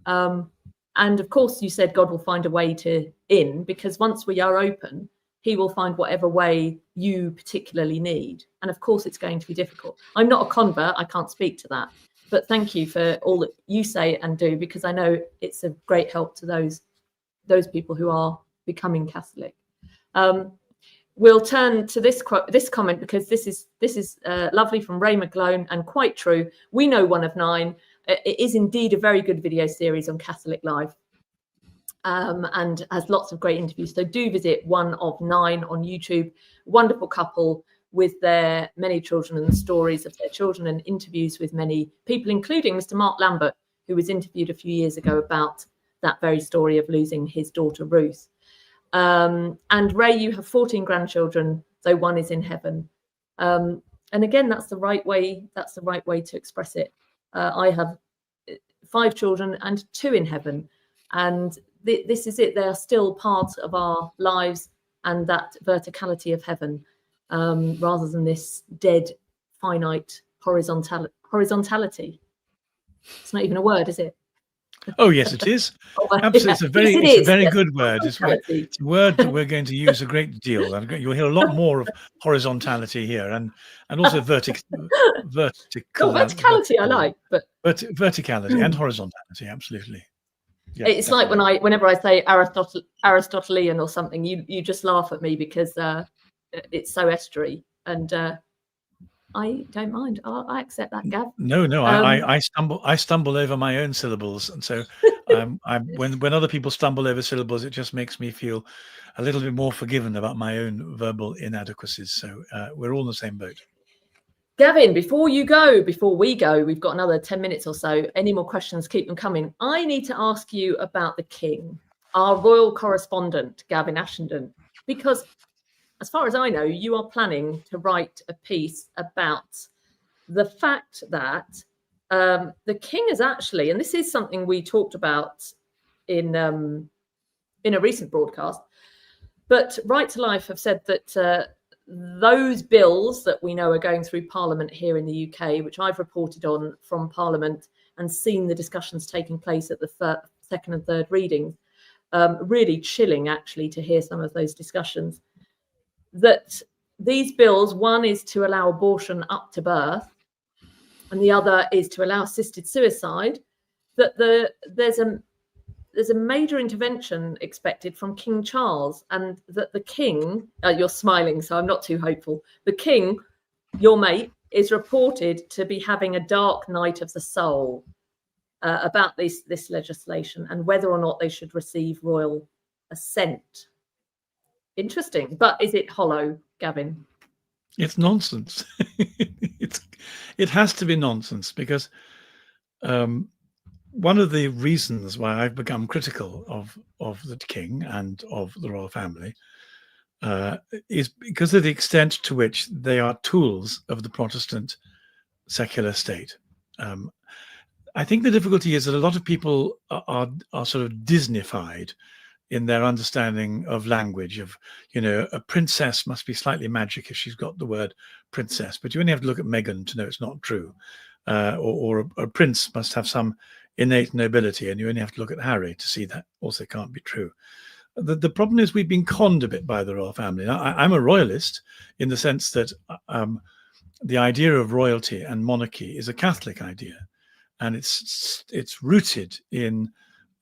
And of course, you said God will find a way in, because once we are open, he will find whatever way you particularly need. And of course, it's going to be difficult. I'm not a convert. I can't speak to that. But thank you for all that you say and do, because I know it's a great help to those people who are becoming Catholic. We'll turn to this comment, because this is lovely, from Ray McGlone, and quite true. We know One of Nine. It is indeed a very good video series on Catholic life, and has lots of great interviews. So do visit One of Nine on YouTube. Wonderful couple with their many children and the stories of their children, and interviews with many people, including Mr. Mark Lambert, who was interviewed a few years ago about that very story of losing his daughter Ruth. And Ray, you have 14 grandchildren, though one is in heaven. And again, that's the right way. That's the right way to express it. I have 5 children and 2 in heaven, and this is it. They are still part of our lives, and that verticality of heaven, rather than this dead, finite horizontality. It's not even a word, is it? Oh yes, it is. Absolutely, it's a very good word. It's a word that we're going to use a great deal. You'll hear a lot more of horizontality here, and also verticality. Verticality I like, but verticality and horizontality, absolutely. Yeah, it's definitely. Like whenever I say Aristotelian or something, you just laugh at me, because it's so estuary, and I don't mind. I accept that, Gav. No, I stumble over my own syllables, and so when other people stumble over syllables, it just makes me feel a little bit more forgiven about my own verbal inadequacies. So we're all in the same boat. Gavin, before we go, we've got another 10 minutes or so. Any more questions, keep them coming. I need to ask you about the King, our royal correspondent, Gavin Ashenden, because as far as I know, you are planning to write a piece about the fact that the King is actually, and this is something we talked about in a recent broadcast, but Right to Life have said that those bills that we know are going through Parliament here in the UK, which I've reported on from Parliament and seen the discussions taking place at the second and third readings, really chilling actually to hear some of those discussions, that these bills, one is to allow abortion up to birth and the other is to allow assisted suicide, that there's a major intervention expected from King Charles, and that the King, you're smiling, so I'm not too hopeful. The King, your mate, is reported to be having a dark night of the soul about this legislation and whether or not they should receive royal assent. Interesting, but is it hollow, Gavin? It's nonsense. It has to be nonsense because one of the reasons why I've become critical of the King and of the royal family is because of the extent to which they are tools of the Protestant secular state. I think the difficulty is that a lot of people are sort of Disneyfied in their understanding of language, of, a princess must be slightly magic if she's got the word princess, but you only have to look at Meghan to know it's not true. Or a prince must have some innate nobility, and you only have to look at Harry to see that also can't be true. The problem is we've been conned a bit by the royal family. Now, I'm a royalist in the sense that the idea of royalty and monarchy is a Catholic idea, and it's rooted in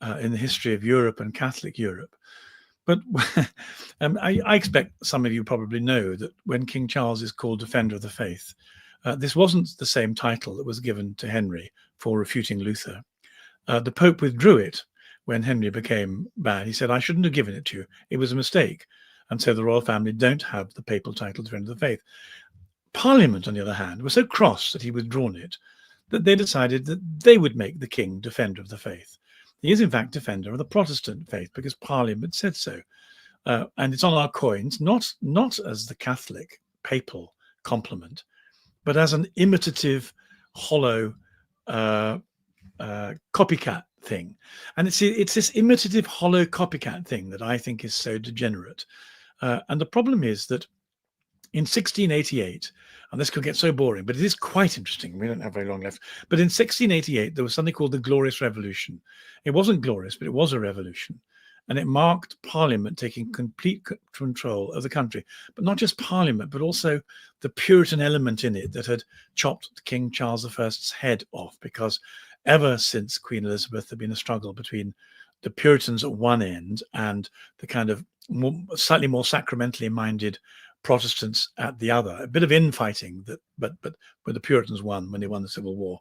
the history of Europe and Catholic Europe. But I expect some of you probably know that when King Charles is called Defender of the Faith, this wasn't the same title that was given to Henry for refuting Luther. The Pope withdrew it when Henry became bad. He said, I shouldn't have given it to you. It was a mistake. And so the royal family don't have the papal title Defender of the Faith. Parliament, on the other hand, was so cross that he withdrawn it that they decided that they would make the King Defender of the Faith. He is, in fact, defender of the Protestant faith because Parliament said so. And it's on our coins, not as the Catholic papal complement, but as an imitative, hollow copycat thing. And it's this imitative, hollow copycat thing that I think is so degenerate. And the problem is that in 1688, and this could get so boring, but it is quite interesting. We don't have very long left. But in 1688, there was something called the Glorious Revolution. It wasn't glorious, but it was a revolution. And it marked Parliament taking complete control of the country. But not just Parliament, but also the Puritan element in it that had chopped King Charles I's head off, because ever since Queen Elizabeth, there had been a struggle between the Puritans at one end and the kind of slightly more sacramentally minded Protestants at the other. A bit of infighting, but where the Puritans won when they won the Civil War.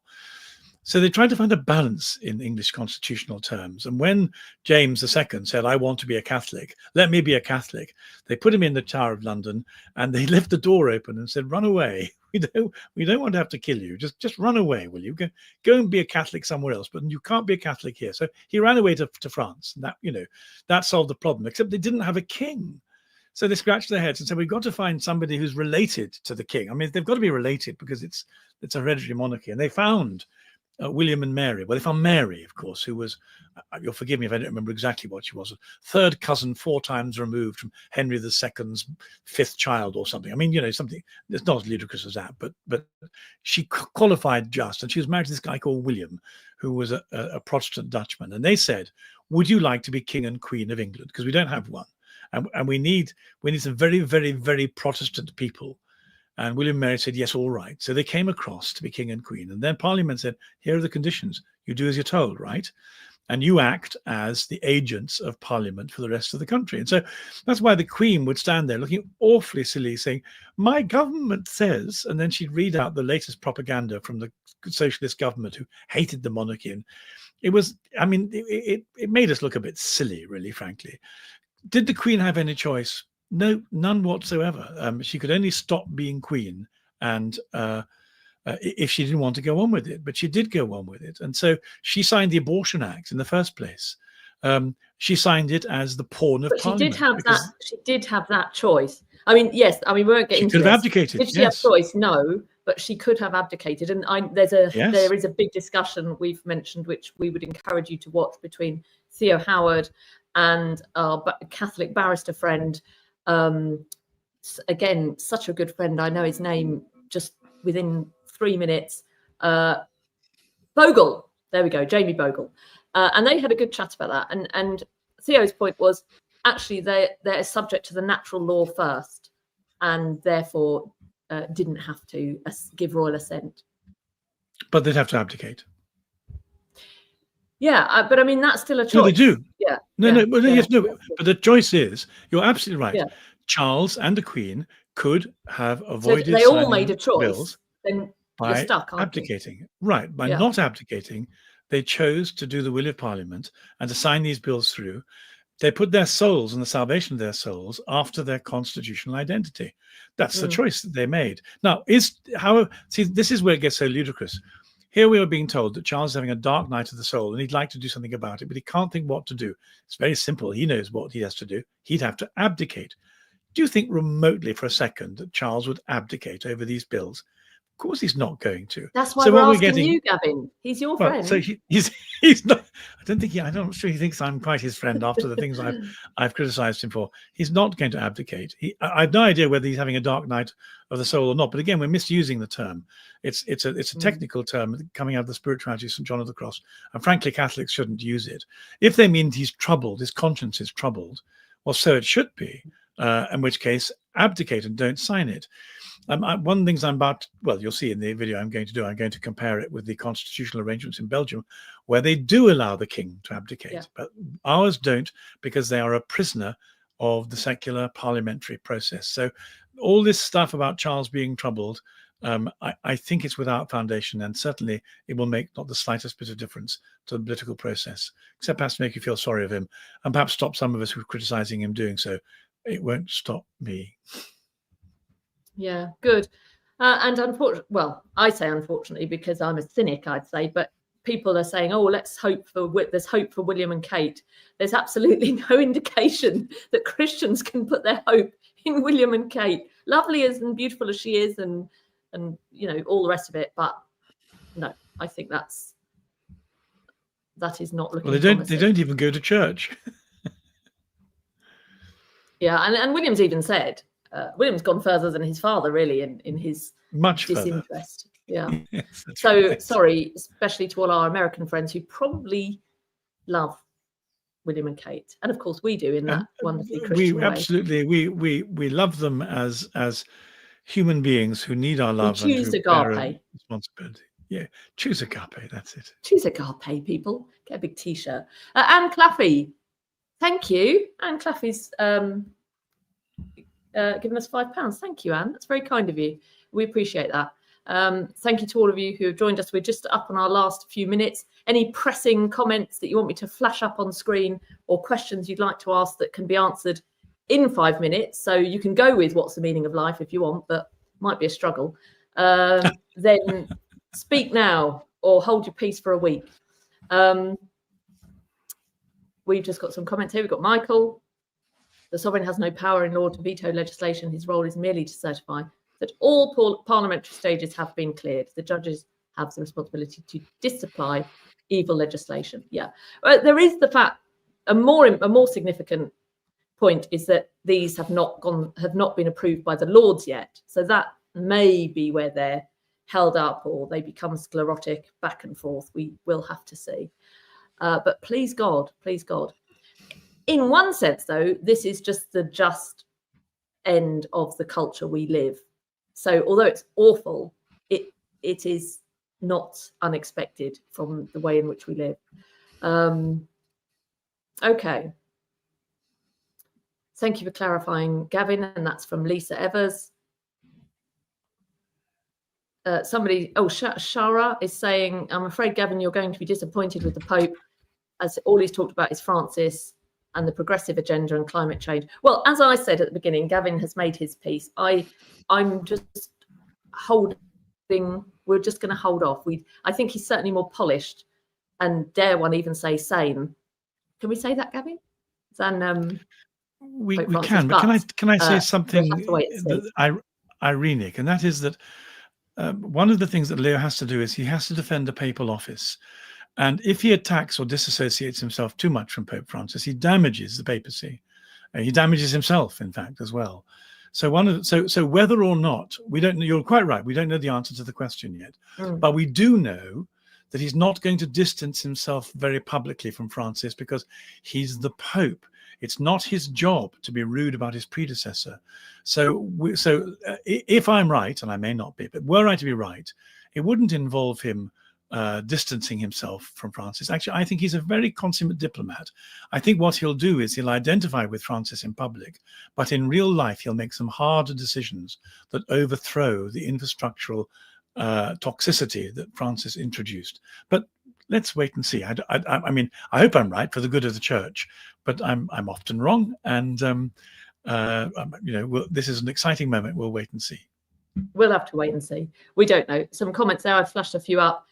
So they tried to find a balance in English constitutional terms. And when James II said, I want to be a Catholic, let me be a Catholic, they put him in the Tower of London and they left the door open and said, run away. We don't want to have to kill you. Just run away, will you? Go and be a Catholic somewhere else, but you can't be a Catholic here. So he ran away to France. And that solved the problem, except they didn't have a king. So they scratched their heads and said, we've got to find somebody who's related to the king. I mean, they've got to be related because it's a hereditary monarchy. And they found William and Mary. Well, they found Mary, of course, who was, you'll forgive me if I don't remember exactly what she was, a third cousin 4 times removed from Henry II's 5th child or something. I mean, something that's not as ludicrous as that, but she qualified just. And she was married to this guy called William, who was a Protestant Dutchman. And they said, would you like to be King and Queen of England? Because we don't have one. And we need some very, very, very Protestant people. And William and Mary said, yes, all right. So they came across to be king and queen. And then Parliament said, here are the conditions. You do as you're told, right? And you act as the agents of Parliament for the rest of the country. And so that's why the Queen would stand there looking awfully silly, saying, my government says, and then she'd read out the latest propaganda from the socialist government who hated the monarchy. And it was, I mean, it made us look a bit silly, really, frankly. Did the Queen have any choice? No, none whatsoever. She could only stop being queen and if she didn't want to go on with it, but she did go on with it. And so she signed the Abortion Act in the first place. She signed it as the pawn of but Parliament. She did have that choice. I mean, yes. I mean, we won't get into this. She could have abdicated. Did she have choice? No, but she could have abdicated. And there is a big discussion we've mentioned, which we would encourage you to watch, between Theo Howard and our Catholic barrister friend. Again, such a good friend. I know his name just within 3 minutes. Bogle. There we go, Jamie Bogle. And they had a good chat about that. And Theo's point was, actually, they're subject to the natural law first, and therefore didn't have to give royal assent. But they'd have to abdicate. Yeah, but I mean, that's still a choice. No, they do. Yeah. No. But the choice is, you're absolutely right. Yeah. Charles and the Queen could have avoided. So they all made a choice. Then by you're stuck, abdicating. Right. By not abdicating, they chose to do the will of Parliament and to sign these bills through. They put their souls and the salvation of their souls after their constitutional identity. That's the choice that they made. Now, this is where it gets so ludicrous. Here we are being told that Charles is having a dark night of the soul and he'd like to do something about it, but he can't think what to do. It's very simple. He knows what he has to do. He'd have to abdicate. Do you think remotely for a second that Charles would abdicate over these bills? Of course he's not going to. That's why we're asking you, Gavin. He's your friend. So he's not. I'm not sure he thinks I'm quite his friend after the things I've criticised him for. He's not going to abdicate. I have no idea whether he's having a dark night of the soul or not. But again, we're misusing the term. It's a technical term coming out of the spirituality of St. John of the Cross, and frankly, Catholics shouldn't use it. If they mean he's troubled, his conscience is troubled, well, so it should be. In which case, abdicate and don't sign it. One of the things you'll see in the video I'm going to compare it with the constitutional arrangements in Belgium, where they do allow the king to abdicate, but ours don't, because they are a prisoner of the secular parliamentary process. So all this stuff about Charles being troubled, I think it's without foundation, and certainly it will make not the slightest bit of difference to the political process, except perhaps make you feel sorry of him, and perhaps stop some of us who are criticizing him doing so. It won't stop me. Yeah, good. And unfortunately, I say unfortunately because I'm a cynic, I'd say, but people are saying, oh, there's hope for William and Kate. There's absolutely no indication that Christians can put their hope in William and Kate, lovely and beautiful as she is, and all the rest of it. But no, I think that is not looking. Well, they don't even go to church. Yeah, and William's even said, William's gone further than his father, really, in his much disinterest. Further. Yeah. Yes, so right. Sorry, especially to all our American friends who probably love William and Kate, and of course we do in that wonderfully Christian way. Absolutely, we love them as human beings who need our love. We choose and who bear agape. a responsibility. Yeah, choose agape. That's it. Choose agape, people. Get a big T-shirt. Anne Claffey. Thank you. Anne Claffey's given us £5. Thank you, Anne. That's very kind of you. We appreciate that. Thank you to all of you who have joined us. We're just up on our last few minutes. Any pressing comments that you want me to flash up on screen, or questions you'd like to ask that can be answered in 5 minutes? So you can go with what's the meaning of life if you want, but might be a struggle. Then speak now or hold your peace for a week. We've just got some comments here. We've got Michael. The sovereign has no power in law to veto legislation. His role is merely to certify that all parliamentary stages have been cleared. The judges have the responsibility to disapply evil legislation. Yeah, there is the fact. A more significant point is that these have not been approved by the Lords yet. So that may be where they're held up, or they become sclerotic back and forth. We will have to see. But please God. In one sense, though, this is just the just end of the culture we live. So although it's awful, it is not unexpected from the way in which we live. Okay. Thank you for clarifying, Gavin, and that's from Lisa Evers. Shara is saying, I'm afraid, Gavin, you're going to be disappointed with the Pope, as all he's talked about is Francis and the progressive agenda and climate change. Well, as I said at the beginning, Gavin has made his peace. I'm just holding thing, we're just going to hold off. I think he's certainly more polished, and dare one even say sane. Can we say that, Gavin? Than we Francis, can, but can I say something we'll have to wait and see. Irenic, and that is that one of the things that Leo has to do is he has to defend the papal office. And if he attacks or disassociates himself too much from Pope Francis, he damages the papacy. He damages himself, in fact, as well. So so whether or not, we don't know, you're quite right, we don't know the answer to the question yet, but we do know that he's not going to distance himself very publicly from Francis because he's the Pope. It's not his job to be rude about his predecessor. So if I'm right, and I may not be, but were I to be right, it wouldn't involve him distancing himself from Francis. Actually, I think he's a very consummate diplomat. I think what he'll do is he'll identify with Francis in public, but in real life, he'll make some harder decisions that overthrow the infrastructural toxicity that Francis introduced. But let's wait and see. I mean, I hope I'm right for the good of the church, but I'm often wrong. And, this is an exciting moment. We'll wait and see. We'll have to wait and see. We don't know. Some comments there. I've flashed a few up.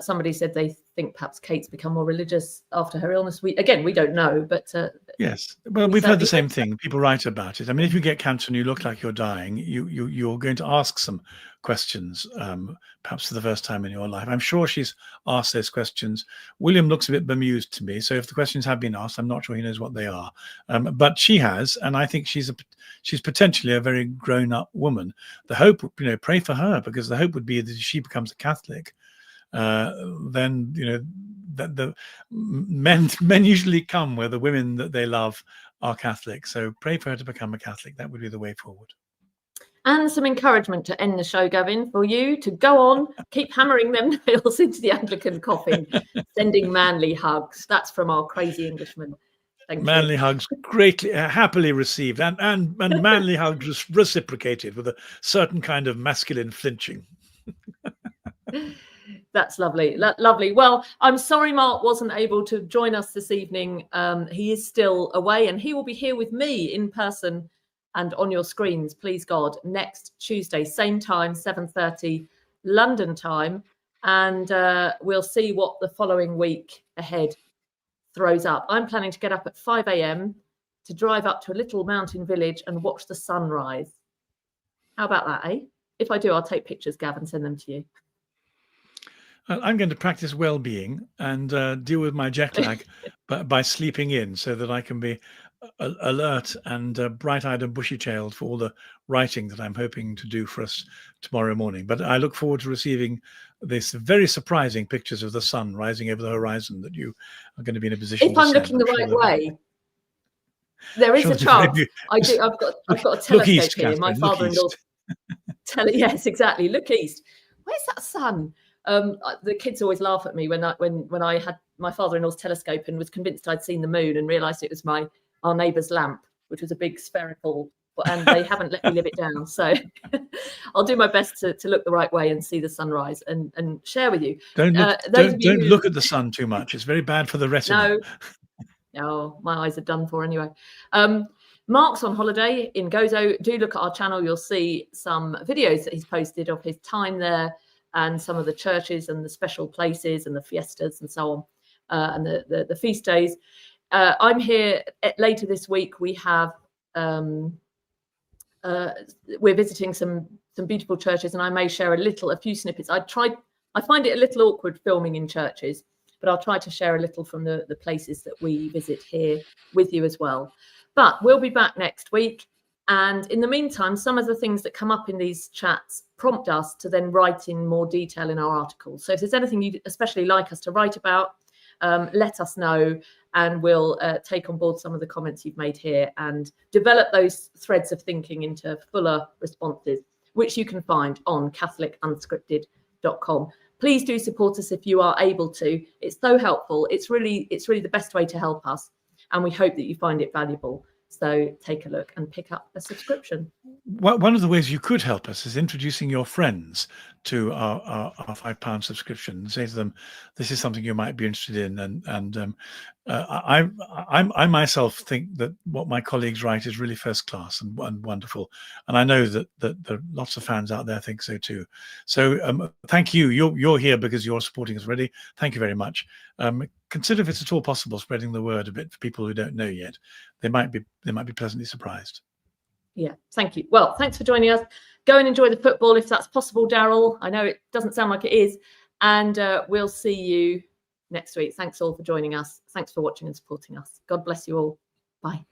Somebody said they think perhaps Kate's become more religious after her illness. We don't know, but yes, well, we've heard the same thing. People write about it. I mean, if you get cancer and you look like you're dying, you're going to ask some questions, perhaps for the first time in your life. I'm sure she's asked those questions. William looks a bit bemused to me, so if the questions have been asked, I'm not sure he knows what they are. But she has, and I think she's potentially a very grown-up woman. The hope, pray for her, because the hope would be that if she becomes a Catholic, then that the men usually come where the women that they love are Catholic. So pray for her to become a Catholic. That would be the way forward. And some encouragement to end the show, Gavin, for you to go on, keep hammering them nails into the Anglican coffin, sending manly hugs. That's from our crazy Englishman. Thank manly you. Hugs, greatly happily received, and manly hugs reciprocated with a certain kind of masculine flinching. That's lovely. Lovely. Well, I'm sorry Mark wasn't able to join us this evening. He is still away, and he will be here with me in person and on your screens, please God, next Tuesday, same time, 7:30 London time. And we'll see what the following week ahead throws up. I'm planning to get up at 5 a.m. to drive up to a little mountain village and watch the sunrise. How about that, eh? If I do, I'll take pictures, Gavin, send them to you. I'm going to practice well-being and deal with my jet lag by sleeping in, so that I can be alert and bright-eyed and bushy-tailed for all the writing that I'm hoping to do for us tomorrow morning. But I look forward to receiving this very surprising pictures of the sun rising over the horizon that you are going to be in a position if I'm looking the right way. There is a chance. I do. I've got a telescope east, here. Catherine, My father-in-law's yes, exactly. Look east. Where's that sun? The kids always laugh at me when I had my father-in-law's telescope and was convinced I'd seen the moon and realised it was our neighbour's lamp, which was a big spherical, and they haven't let me live it down. So I'll do my best to look the right way and see the sunrise and share with you. Don't look at the sun too much. It's very bad for the retina. No, my eyes are done for anyway. Mark's on holiday in Gozo. Do look at our channel. You'll see some videos that he's posted of his time there, and some of the churches and the special places and the fiestas and so on, and the feast days. I'm here later this week. We have we're visiting some beautiful churches, and I may share a few snippets. I find it a little awkward filming in churches, but I'll try to share a little from the places that we visit here with you as well. But we'll be back next week. And in the meantime, some of the things that come up in these chats prompt us to then write in more detail in our articles. So if there's anything you'd especially like us to write about, let us know, and we'll take on board some of the comments you've made here and develop those threads of thinking into fuller responses, which you can find on catholicunscripted.com. Please do support us if you are able to. It's so helpful. It's really the best way to help us, and we hope that you find it valuable. So take a look and pick up a subscription. One of the ways you could help us is introducing your friends to our £5 subscription and say to them, this is something you might be interested in. And I myself think that what my colleagues write is really first class and wonderful. And I know that there are lots of fans out there think so too. So thank you. You're here because you're supporting us already. Thank you very much. Consider if it's at all possible spreading the word a bit for people who don't know yet. They might be pleasantly surprised. Yeah, thank you. Well, thanks for joining us. Go and enjoy the football if that's possible, Daryl. I know it doesn't sound like it is. And we'll see you next week. Thanks all for joining us. Thanks for watching and supporting us. God bless you all. Bye.